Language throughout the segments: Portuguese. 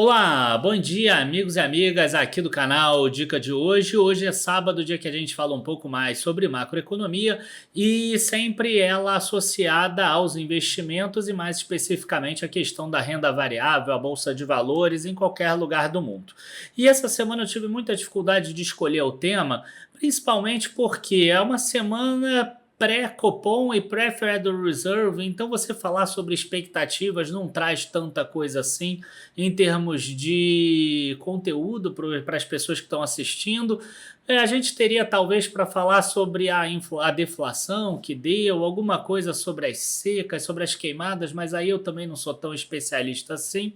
Olá, bom dia, amigos e amigas aqui do canal Dica de Hoje. Hoje é sábado, dia que a gente fala um pouco mais sobre macroeconomia e sempre ela associada aos investimentos e mais especificamente a questão da renda variável, a bolsa de valores em qualquer lugar do mundo. E essa semana eu tive muita dificuldade de escolher o tema, principalmente porque é uma semana pré-Copom e pré-Federal Reserve, então você falar sobre expectativas não traz tanta coisa assim em termos de conteúdo para as pessoas que estão assistindo. A gente teria talvez para falar sobre a deflação que deu, alguma coisa sobre as secas, sobre as queimadas, mas aí eu também não sou tão especialista assim.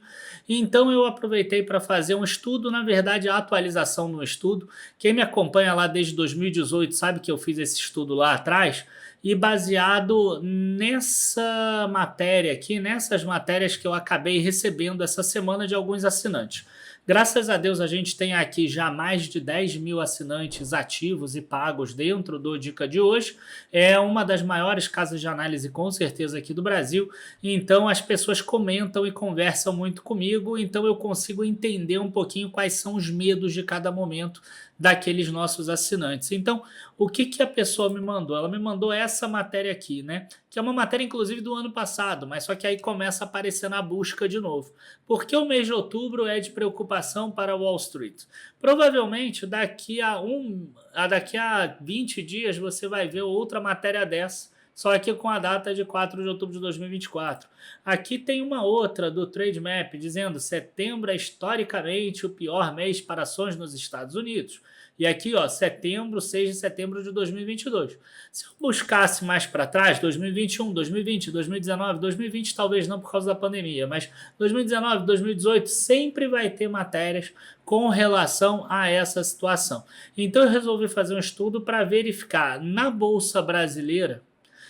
Então eu aproveitei para fazer um estudo, na verdade a atualização no estudo. Quem me acompanha lá desde 2018 sabe que eu fiz esse estudo lá atrás, e baseado nessa matéria aqui, nessas matérias que eu acabei recebendo essa semana de alguns assinantes. Graças a Deus a gente tem aqui já mais de 10 mil assinantes ativos e pagos dentro do Dica de Hoje. É uma das maiores casas de análise com certeza aqui do Brasil. Então as pessoas comentam e conversam muito comigo, então eu consigo entender um pouquinho quais são os medos de cada momento daqueles nossos assinantes. Então, o que a pessoa me mandou? Ela me mandou essa matéria aqui, né? Que é uma matéria, inclusive, do ano passado, mas só que aí começa a aparecer na busca de novo. Porque o mês de outubro é de preocupação para Wall Street. Provavelmente, daqui a 20 dias, você vai ver outra matéria dessa, só aqui com a data de 4 de outubro de 2024. Aqui tem uma outra do Trademap dizendo setembro é historicamente o pior mês para ações nos Estados Unidos. E aqui, ó, 6 de setembro de 2022. Se eu buscasse mais para trás, 2021, 2020, 2019, 2020 talvez não por causa da pandemia, mas 2019, 2018 sempre vai ter matérias com relação a essa situação. Então eu resolvi fazer um estudo para verificar na Bolsa Brasileira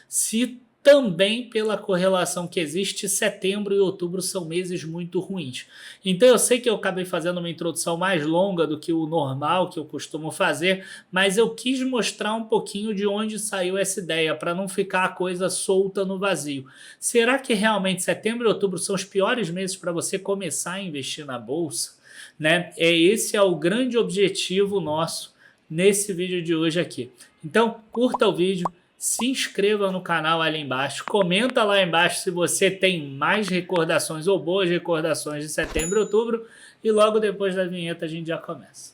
se também pela correlação que existe, setembro e outubro são meses muito ruins. Então eu sei que eu acabei fazendo uma introdução mais longa do que o normal que eu costumo fazer, mas eu quis mostrar um pouquinho de onde saiu essa ideia, para não ficar a coisa solta no vazio. Será que realmente setembro e outubro são os piores meses para você começar a investir na Bolsa? Né? Esse é o grande objetivo nosso nesse vídeo de hoje aqui. Então curta o vídeo, se inscreva no canal ali embaixo, comenta lá embaixo se você tem mais recordações ou boas recordações de setembro e outubro, e logo depois da vinheta a gente já começa.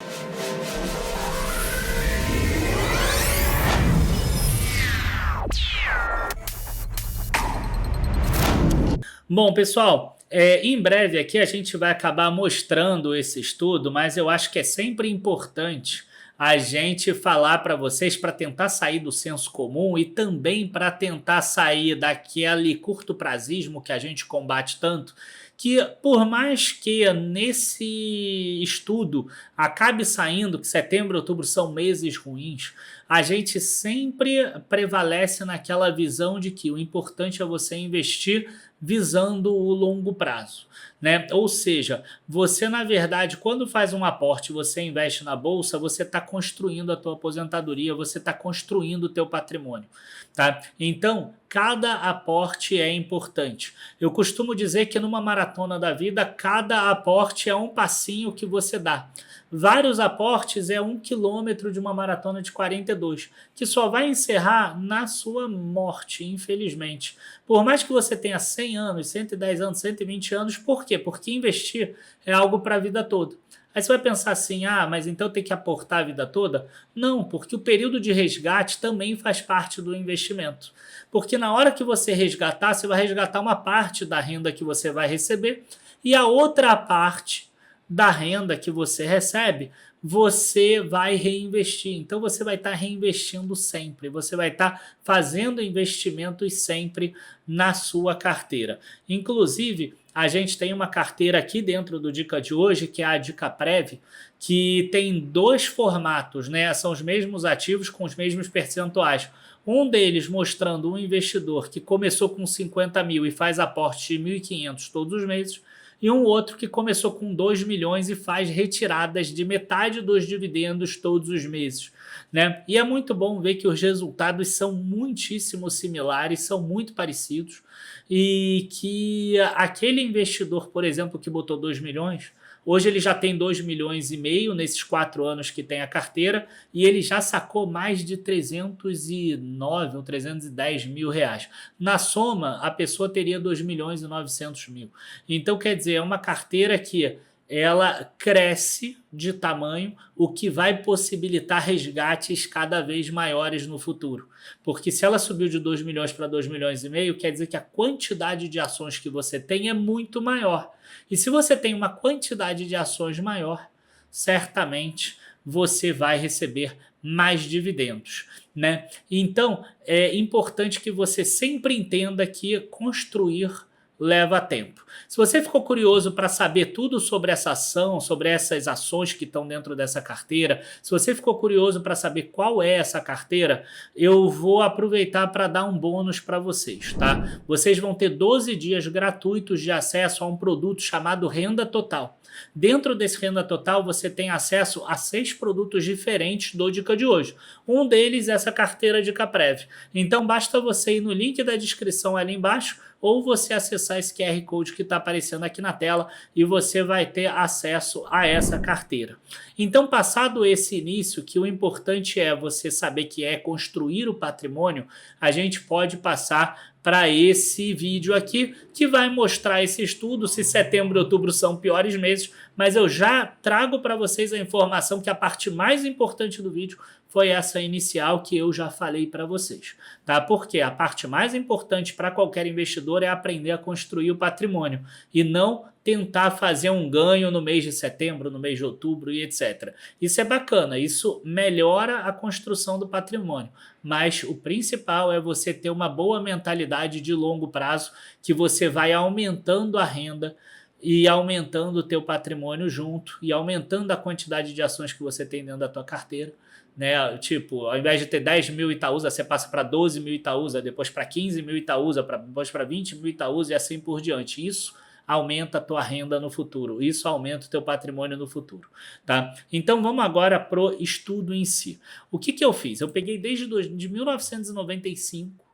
Bom, pessoal, em breve aqui a gente vai acabar mostrando esse estudo, mas eu acho que é sempre importante a gente falar para vocês para tentar sair do senso comum e também para tentar sair daquele curto-prazismo que a gente combate tanto, que por mais que nesse estudo acabe saindo que setembro e outubro são meses ruins, a gente sempre prevalece naquela visão de que o importante é você investir visando o longo prazo, né? Ou seja, você na verdade quando faz um aporte, você investe na bolsa, você está construindo a tua aposentadoria, você está construindo o teu patrimônio, tá? Então cada aporte é importante. Eu costumo dizer que numa maratona da vida, cada aporte é um passinho que você dá. Vários aportes é 1 quilômetro de uma maratona de 42, que só vai encerrar na sua morte, infelizmente. Por mais que você tenha 100 anos, 110 anos, 120 anos, por quê? Porque investir é algo para a vida toda. Aí você vai pensar assim, mas então tem que aportar a vida toda? Não, porque o período de resgate também faz parte do investimento. Porque na hora que você resgatar, você vai resgatar uma parte da renda que você vai receber e a outra parte da renda que você recebe, você vai reinvestir. Então você vai estar reinvestindo sempre, você vai estar fazendo investimentos sempre na sua carteira. Inclusive, a gente tem uma carteira aqui dentro do Dica de Hoje, que é a Dica Prev, que tem dois formatos, né? São os mesmos ativos com os mesmos percentuais. Um deles mostrando um investidor que começou com 50 mil e faz aporte de 1.500 todos os meses, e um outro que começou com 2 milhões e faz retiradas de metade dos dividendos todos os meses, né? E é muito bom ver que os resultados são muitíssimo similares, são muito parecidos, e que aquele investidor, por exemplo, que botou 2 milhões, hoje ele já tem 2 milhões e meio nesses 4 anos que tem a carteira, e ele já sacou mais de 309 ou 310 mil reais. Na soma, a pessoa teria 2 milhões e 900 mil. Então, quer dizer, é uma carteira que ela cresce de tamanho, o que vai possibilitar resgates cada vez maiores no futuro. Porque se ela subiu de 2 milhões para 2 milhões e meio, quer dizer que a quantidade de ações que você tem é muito maior. E se você tem uma quantidade de ações maior, certamente você vai receber mais dividendos, né? Então, é importante que você sempre entenda que construir leva tempo. Se você ficou curioso para saber tudo sobre essa ação, sobre essas ações que estão dentro dessa carteira, se você ficou curioso para saber qual é essa carteira, eu vou aproveitar para dar um bônus para vocês, tá? Vocês vão ter 12 dias gratuitos de acesso a um produto chamado Renda Total. Dentro desse Renda Total, você tem acesso a 6 produtos diferentes do Dica de hoje. Um deles é essa carteira Dica Prévia. Então, basta você ir no link da descrição ali embaixo, ou você acessar esse QR Code que está aparecendo aqui na tela e você vai ter acesso a essa carteira. Então, passado esse início, que o importante é você saber que é construir o patrimônio, a gente pode passar para esse vídeo aqui, que vai mostrar esse estudo, se setembro e outubro são piores meses, mas eu já trago para vocês a informação que a parte mais importante do vídeo foi essa inicial que eu já falei para vocês, tá? Porque a parte mais importante para qualquer investidor é aprender a construir o patrimônio e não tentar fazer um ganho no mês de setembro, no mês de outubro e etc. Isso é bacana, isso melhora a construção do patrimônio, mas o principal é você ter uma boa mentalidade de longo prazo, que você vai aumentando a renda e aumentando o teu patrimônio junto e aumentando a quantidade de ações que você tem dentro da tua carteira, né? Tipo, ao invés de ter 10 mil Itaúsa, você passa para 12 mil Itaúsa, depois para 15 mil Itaúsa, depois para 20 mil Itaúsa e assim por diante. Isso aumenta a tua renda no futuro, isso aumenta o teu patrimônio no futuro, tá? Então vamos agora pro estudo em si. O que eu fiz? Eu peguei desde de 1995,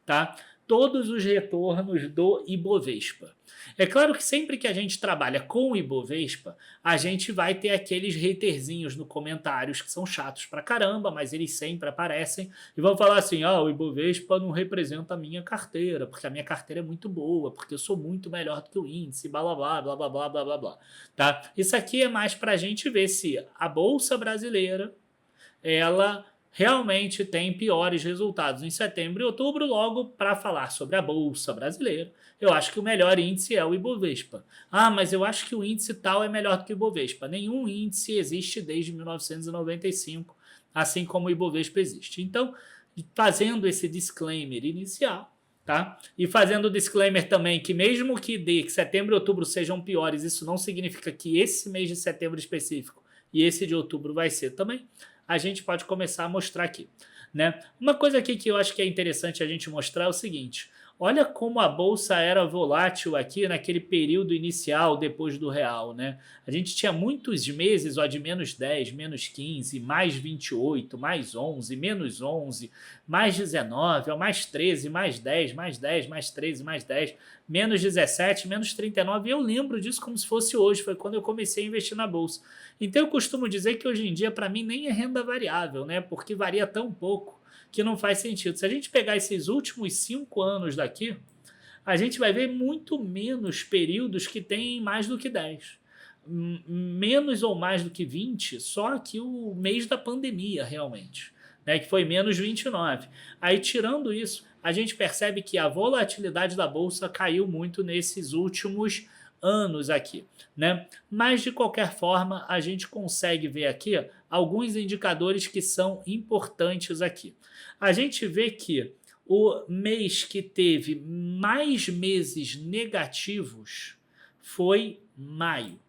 tá? Todos os retornos do Ibovespa. É claro que sempre que a gente trabalha com o Ibovespa, a gente vai ter aqueles haterzinhos no comentários que são chatos pra caramba, mas eles sempre aparecem e vão falar assim, o Ibovespa não representa a minha carteira, porque a minha carteira é muito boa, porque eu sou muito melhor do que o índice, blá blá blá blá blá blá blá blá blá, tá? Isso aqui é mais pra gente ver se a Bolsa Brasileira, ela realmente tem piores resultados em setembro e outubro. Logo, para falar sobre a Bolsa Brasileira, eu acho que o melhor índice é o Ibovespa. Mas eu acho que o índice tal é melhor do que o Ibovespa. Nenhum índice existe desde 1995, assim como o Ibovespa existe. Então, fazendo esse disclaimer inicial, tá? E fazendo o disclaimer também que mesmo que setembro e outubro sejam piores, isso não significa que esse mês de setembro específico e esse de outubro vai ser também. A gente pode começar a mostrar aqui, né? Uma coisa aqui que eu acho que é interessante a gente mostrar é o seguinte: olha como a bolsa era volátil aqui naquele período inicial depois do real, né? A gente tinha muitos meses de menos 10, menos 15, mais 28, mais 11, menos 11, mais 19, mais 13, mais 10, mais 10, mais 13, mais 10, menos 17, menos 39. E eu lembro disso como se fosse hoje, foi quando eu comecei a investir na bolsa. Então eu costumo dizer que hoje em dia para mim nem é renda variável, né? Porque varia tão pouco que não faz sentido. Se a gente pegar esses últimos 5 anos daqui, a gente vai ver muito menos períodos que tem mais do que 10. Menos ou mais do que 20, só aqui o mês da pandemia realmente, né? Que foi menos 29. Aí tirando isso, a gente percebe que a volatilidade da bolsa caiu muito nesses últimos anos aqui, né? Mas de qualquer forma a gente consegue ver aqui alguns indicadores que são importantes aqui. A gente vê que o mês que teve mais meses negativos foi maio,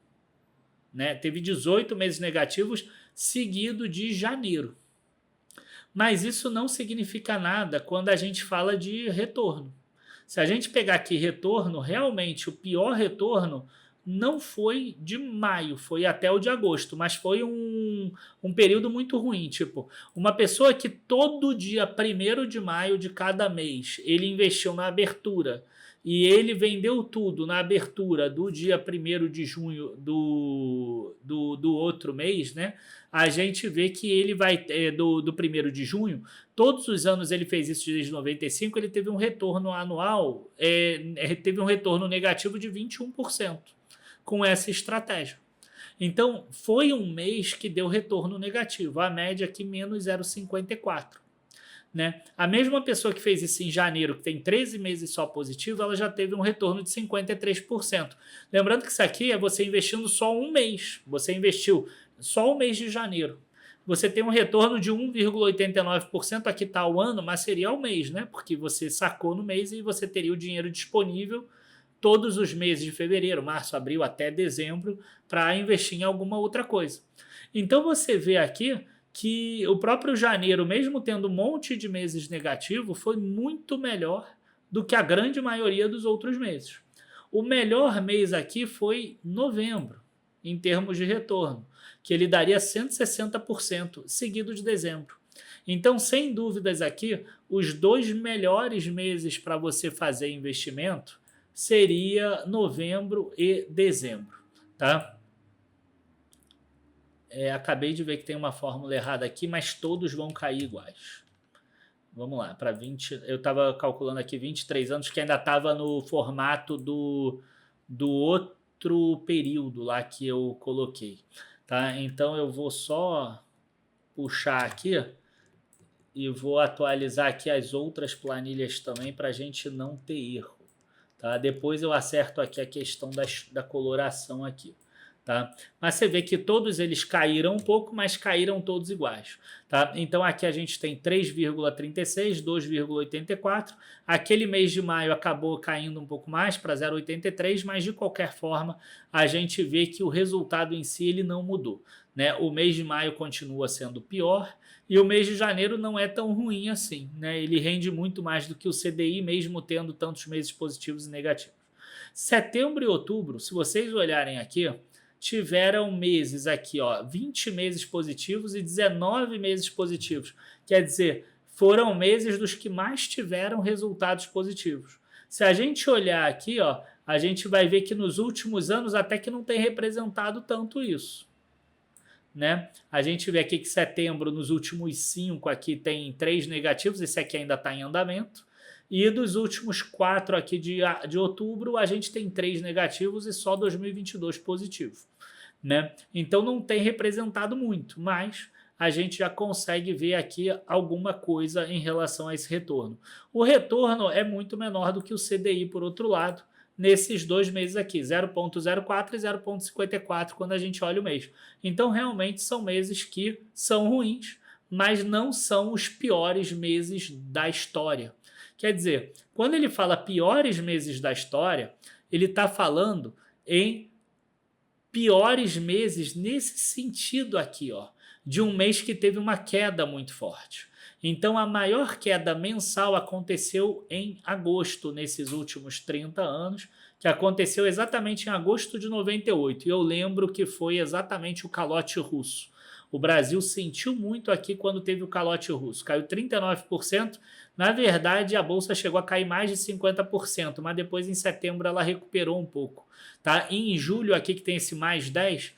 né? Teve 18 meses negativos seguido de janeiro. Mas isso não significa nada quando a gente fala de retorno. Se a gente pegar aqui retorno, realmente o pior retorno não foi de maio, foi até o de agosto, mas foi um período muito ruim. Tipo, uma pessoa que todo dia 1º de maio de cada mês ele investiu na abertura e ele vendeu tudo na abertura do dia 1º de junho do outro mês, né? A gente vê que ele vai, do 1º de junho, todos os anos ele fez isso desde 95, ele teve um retorno anual, teve um retorno negativo de 21% com essa estratégia. Então, foi um mês que deu retorno negativo, a média aqui menos 0,54. Né? A mesma pessoa que fez isso em janeiro, que tem 13 meses só positivo, ela já teve um retorno de 53%. Lembrando que isso aqui é você investindo só um mês. Você investiu só o mês de janeiro. Você tem um retorno de 1,89%, aqui está o ano, mas seria o mês, né? Porque você sacou no mês e você teria o dinheiro disponível todos os meses de fevereiro, março, abril até dezembro para investir em alguma outra coisa. Então você vê aqui que o próprio janeiro, mesmo tendo um monte de meses negativo, foi muito melhor do que a grande maioria dos outros meses. O melhor mês aqui foi novembro, em termos de retorno, que ele daria 160%, seguido de dezembro. Então, sem dúvidas aqui, os 2 melhores meses para você fazer investimento seria novembro e dezembro, tá? Acabei de ver que tem uma fórmula errada aqui, mas todos vão cair iguais. Vamos lá, para 20, eu estava calculando aqui 23 anos, que ainda estava no formato do outro período lá que eu coloquei, tá? Então eu vou só puxar aqui e vou atualizar aqui as outras planilhas também para a gente não ter erro, tá? Depois eu acerto aqui a questão da coloração aqui. Tá? Mas você vê que todos eles caíram um pouco, mas caíram todos iguais. Tá? Então aqui a gente tem 3,36, 2,84. Aquele mês de maio acabou caindo um pouco mais para 0,83, mas de qualquer forma a gente vê que o resultado em si ele não mudou. Né? O mês de maio continua sendo pior e o mês de janeiro não é tão ruim assim. Né? Ele rende muito mais do que o CDI, mesmo tendo tantos meses positivos e negativos. Setembro e outubro, se vocês olharem aqui, tiveram meses aqui, ó, 20 meses positivos e 19 meses positivos. Quer dizer, foram meses dos que mais tiveram resultados positivos. Se a gente olhar aqui, ó, a gente vai ver que nos últimos anos até que não tem representado tanto isso. Né? A gente vê aqui que setembro, nos últimos 5 aqui tem 3 negativos, esse aqui ainda está em andamento. E dos últimos 4 aqui de outubro, a gente tem 3 negativos e só 2022 positivo. Né? Então não tem representado muito, mas a gente já consegue ver aqui alguma coisa em relação a esse retorno. O retorno é muito menor do que o CDI, por outro lado, nesses 2 meses aqui, 0,04 e 0,54 quando a gente olha o mês. Então realmente são meses que são ruins, mas não são os piores meses da história. Quer dizer, quando ele fala piores meses da história, ele está falando em piores meses nesse sentido aqui, ó, de um mês que teve uma queda muito forte. Então, a maior queda mensal aconteceu em agosto, nesses últimos 30 anos, que aconteceu exatamente em agosto de 98. E eu lembro que foi exatamente o calote russo. O Brasil sentiu muito aqui quando teve o calote russo. Caiu 39%. Na verdade, a Bolsa chegou a cair mais de 50%, mas depois em setembro ela recuperou um pouco. Tá? E em julho, aqui que tem esse mais 10%,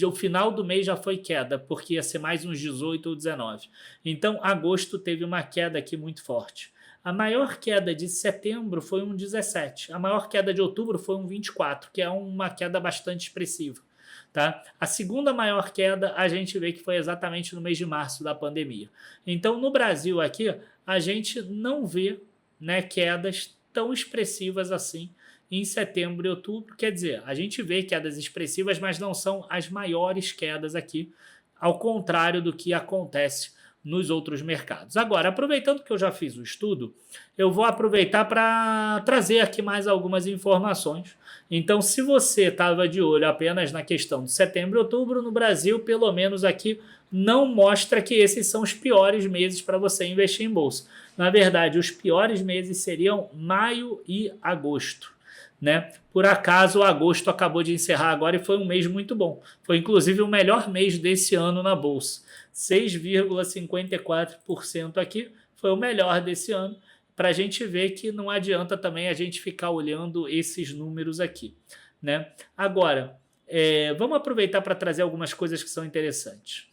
o final do mês já foi queda, porque ia ser mais uns 18 ou 19. Então, agosto teve uma queda aqui muito forte. A maior queda de setembro foi um 17. A maior queda de outubro foi um 24, que é uma queda bastante expressiva. Tá? A segunda maior queda a gente vê que foi exatamente no mês de março da pandemia. Então, no Brasil aqui, a gente não vê, né, quedas tão expressivas assim em setembro e outubro. Quer dizer, a gente vê quedas expressivas, mas não são as maiores quedas aqui, ao contrário do que acontece nos outros mercados. Agora, aproveitando que eu já fiz o estudo, eu vou aproveitar para trazer aqui mais algumas informações. Então, se você estava de olho apenas na questão de setembro e outubro, no Brasil, pelo menos aqui, não mostra que esses são os piores meses para você investir em bolsa. Na verdade, os piores meses seriam maio e agosto. né? Por acaso, agosto acabou de encerrar agora e foi um mês muito bom. Foi inclusive o melhor mês desse ano na Bolsa. 6,54% aqui foi o melhor desse ano, para a gente ver que não adianta também a gente ficar olhando esses números aqui, né? Agora, vamos aproveitar para trazer algumas coisas que são interessantes.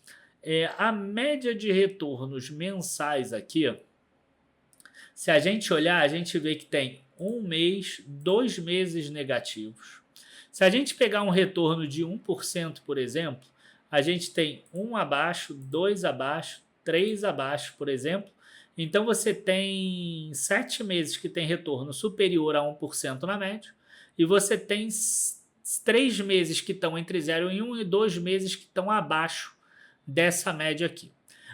A média de retornos mensais aqui, ó, se a gente olhar, a gente vê que tem um mês, 2 meses negativos. Se a gente pegar um retorno de 1%, por exemplo, a gente tem 1 abaixo, 2 abaixo, 3 abaixo, por exemplo. Então, você tem 7 meses que tem retorno superior a 1% na média, e você tem 3 meses que estão entre 0 e 1 e 2 meses que estão abaixo dessa média aqui.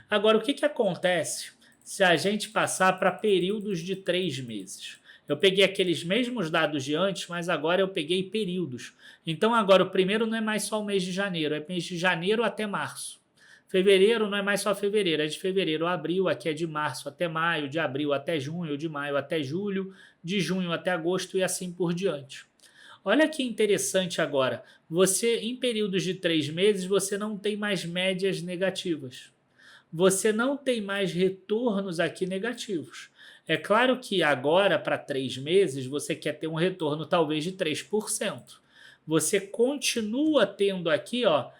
Agora, o que acontece se a gente passar para períodos de 3 meses? Eu peguei aqueles mesmos dados de antes, mas agora eu peguei períodos. Então, agora o primeiro não é mais só o mês de janeiro, é mês de janeiro até março. Fevereiro não é mais só fevereiro, é de fevereiro a abril, aqui é de março até maio, de abril até junho, de maio até julho, de junho até agosto e assim por diante. Olha que interessante agora, você em períodos de 3 meses, você não tem mais médias negativas. Você não tem mais retornos aqui negativos. É claro que agora, para 3 meses, você quer ter um retorno talvez de 3%. Você continua tendo aqui, ó,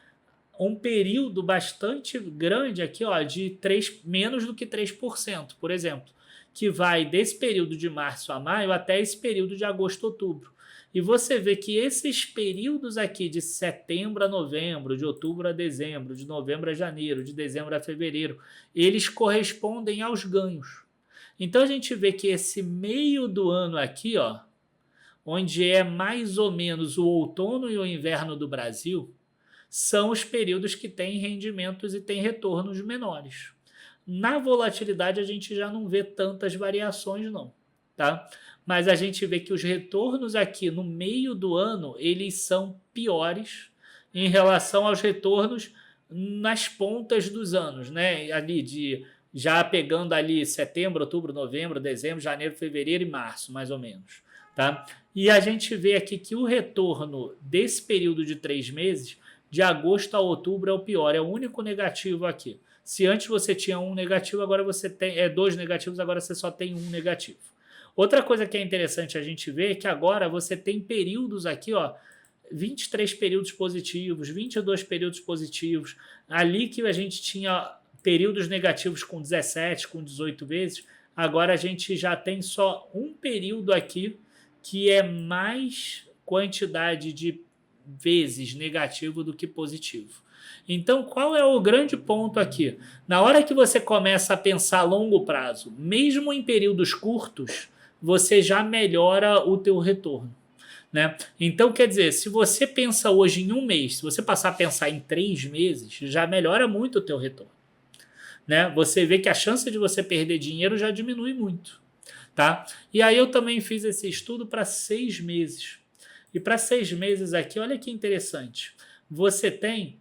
um período bastante grande aqui, ó, de menos do que 3%, por exemplo, que vai desse período de março a maio até esse período de agosto a outubro. E você vê que esses períodos aqui de setembro a novembro, de outubro a dezembro, de novembro a janeiro, de dezembro a fevereiro, eles correspondem aos ganhos. Então a gente vê que esse meio do ano aqui, ó, onde é mais ou menos o outono e o inverno do Brasil, são os períodos que têm rendimentos e têm retornos menores. Na volatilidade a gente já não vê tantas variações não, tá? Mas a gente vê que os retornos aqui no meio do ano, eles são piores em relação aos retornos nas pontas dos anos, né? Ali já pegando ali setembro, outubro, novembro, dezembro, janeiro, fevereiro e março, mais ou menos, tá? E a gente vê aqui que o retorno desse período de 3 meses, de agosto a outubro, é o pior, é o único negativo aqui. Se antes você tinha um negativo, agora você tem 2 negativos, agora você só tem um negativo. Outra coisa que é interessante a gente ver é que agora você tem períodos aqui, ó, 23 períodos positivos, 22 períodos positivos. Ali que a gente tinha períodos negativos com 17, com 18 vezes, agora a gente já tem só um período aqui que é mais quantidade de vezes negativo do que positivo. Então, qual é o grande ponto aqui? Na hora que você começa a pensar a longo prazo, mesmo em períodos curtos, você já melhora o teu retorno, né? Então, quer dizer, se você pensa hoje em um mês, se você passar a pensar em 3 meses, já melhora muito o teu retorno, né? Você vê que a chance de você perder dinheiro já diminui muito, tá? E aí eu também fiz esse estudo para 6 meses. E para 6 meses aqui, olha que interessante. Você tem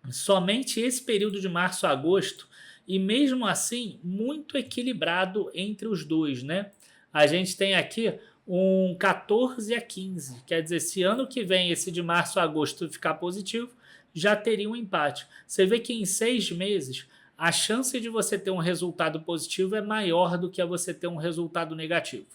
somente esse período de março a agosto e mesmo assim muito equilibrado entre os dois, né? A gente tem aqui um 14 a 15, quer dizer, se ano que vem esse de março a agosto ficar positivo, já teria um empate. Você vê que em 6 meses a chance de você ter um resultado positivo é maior do que a você ter um resultado negativo.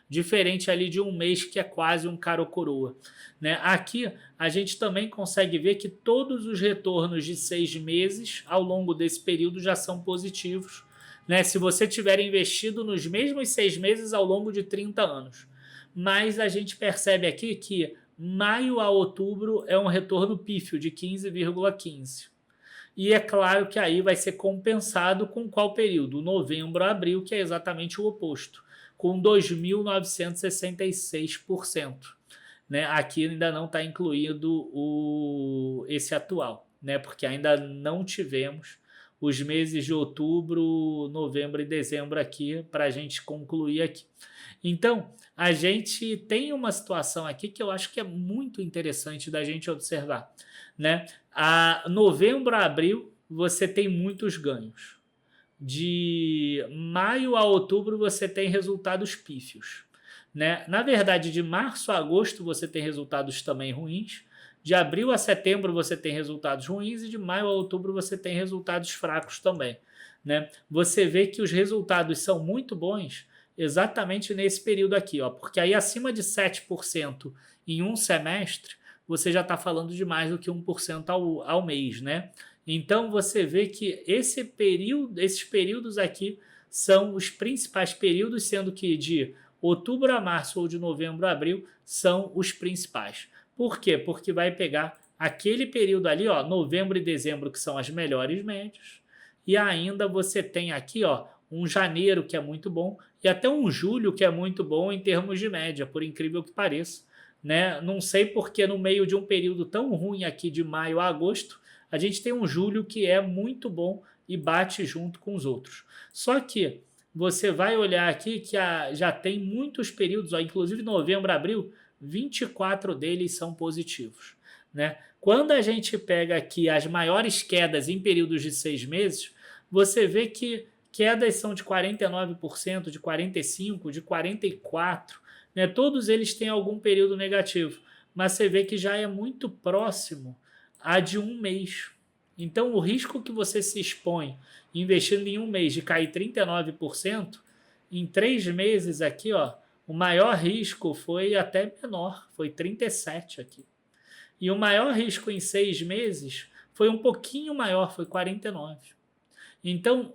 Diferente ali de um mês que é quase um cara ou coroa, né? Aqui a gente também consegue ver que todos os retornos de 6 meses ao longo desse período já são positivos, né? Se você tiver investido nos mesmos 6 meses ao longo de 30 anos. Mas a gente percebe aqui que maio a outubro é um retorno pífio de 15,15. E é claro que aí vai ser compensado com qual período? Novembro a abril, que é exatamente o oposto, com 2.966%. Né? Aqui ainda não está incluído esse atual, né? Porque ainda não tivemos os meses de outubro, novembro e dezembro aqui para a gente concluir aqui. Então, a gente tem uma situação aqui que eu acho que é muito interessante da gente observar, né? A novembro a abril, você tem muitos ganhos. De maio a outubro, você tem resultados pífios. né? Na verdade, de março a agosto você tem resultados também ruins, de abril a setembro você tem resultados ruins e de maio a outubro você tem resultados fracos também, né? Você vê que os resultados são muito bons exatamente nesse período aqui, ó, porque aí acima de 7% em um semestre, você já está falando de mais do que 1% ao mês, né? Então você vê que esses períodos aqui são os principais períodos, sendo que de outubro a março ou de novembro a abril são os principais. Por quê? Porque vai pegar aquele período ali, ó, novembro e dezembro, que são as melhores médias, e ainda você tem aqui, ó, um janeiro que é muito bom e até um julho que é muito bom em termos de média, por incrível que pareça, né? Não sei porque no meio de um período tão ruim aqui de maio a agosto, a gente tem um julho que é muito bom e bate junto com os outros. Só que você vai olhar aqui que já tem muitos períodos, ó, inclusive novembro, abril, 24 deles são positivos, né? Quando a gente pega aqui as maiores quedas em períodos de 6 meses, você vê que quedas são de 49%, de 45%, de 44%, né? Todos eles têm algum período negativo, mas você vê que já é muito próximo a de um mês. Então, o risco que você se expõe investindo em um mês de cair 39%, em 3 meses aqui, ó, o maior risco foi até menor, foi 37% aqui. E o maior risco em 6 meses foi um pouquinho maior, foi 49%. Então,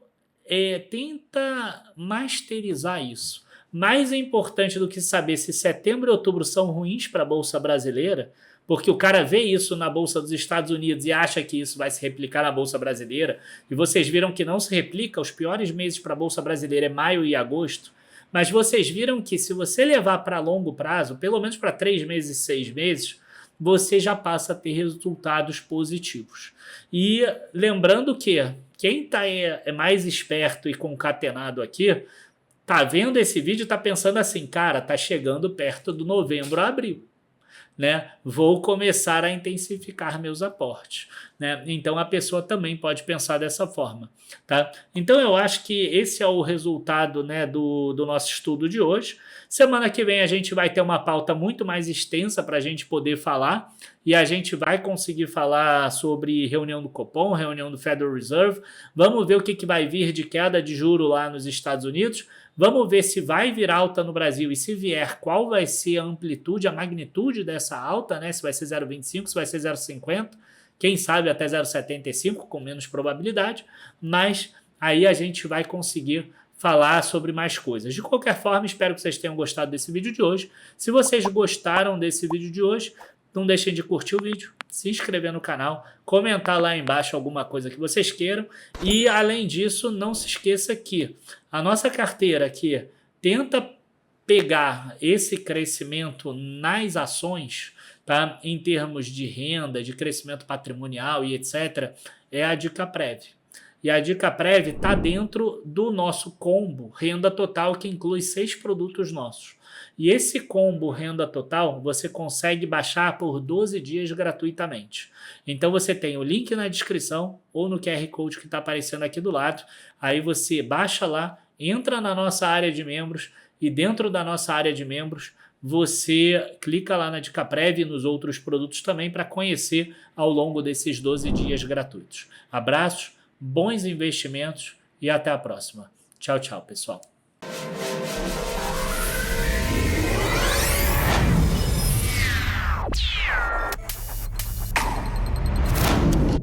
tenta masterizar isso. Mais importante do que saber se setembro e outubro são ruins para a Bolsa Brasileira, porque o cara vê isso na Bolsa dos Estados Unidos e acha que isso vai se replicar na Bolsa Brasileira, e vocês viram que não se replica, os piores meses para a Bolsa Brasileira é maio e agosto, mas vocês viram que se você levar para longo prazo, pelo menos para 3 meses, 6 meses, você já passa a ter resultados positivos. E lembrando que quem é mais esperto e concatenado aqui, tá vendo esse vídeo e tá pensando assim, cara, tá chegando perto do novembro a abril, né? Vou começar a intensificar meus aportes, né? Então a pessoa também pode pensar dessa forma, tá? Então eu acho que esse é o resultado, né, do nosso estudo de hoje. Semana que vem a gente vai ter uma pauta muito mais extensa para a gente poder falar, e a gente vai conseguir falar sobre reunião do Copom, reunião do Federal Reserve. Vamos ver o que vai vir de queda de juro lá nos Estados Unidos. Vamos ver se vai vir alta no Brasil e se vier, qual vai ser a amplitude, a magnitude dessa alta, né? Se vai ser 0,25, se vai ser 0,50, quem sabe até 0,75, com menos probabilidade, mas aí a gente vai conseguir falar sobre mais coisas. De qualquer forma, espero que vocês tenham gostado desse vídeo de hoje. Se vocês gostaram desse vídeo de hoje, não deixem de curtir o vídeo, se inscrever no canal, comentar lá embaixo alguma coisa que vocês queiram. E, além disso, não se esqueça que a nossa carteira aqui tenta pegar esse crescimento nas ações, tá? Em termos de renda, de crescimento patrimonial e etc., é a Dica Prev. E a Dica Prev está dentro do nosso combo Renda Total, que inclui 6 produtos nossos. E esse combo Renda Total você consegue baixar por 12 dias gratuitamente. Então você tem o link na descrição ou no QR Code que está aparecendo aqui do lado. Aí você baixa lá, entra na nossa área de membros e dentro da nossa área de membros você clica lá na Dica Prev e nos outros produtos também para conhecer ao longo desses 12 dias gratuitos. Abraços, bons investimentos e até a próxima. Tchau, tchau, pessoal.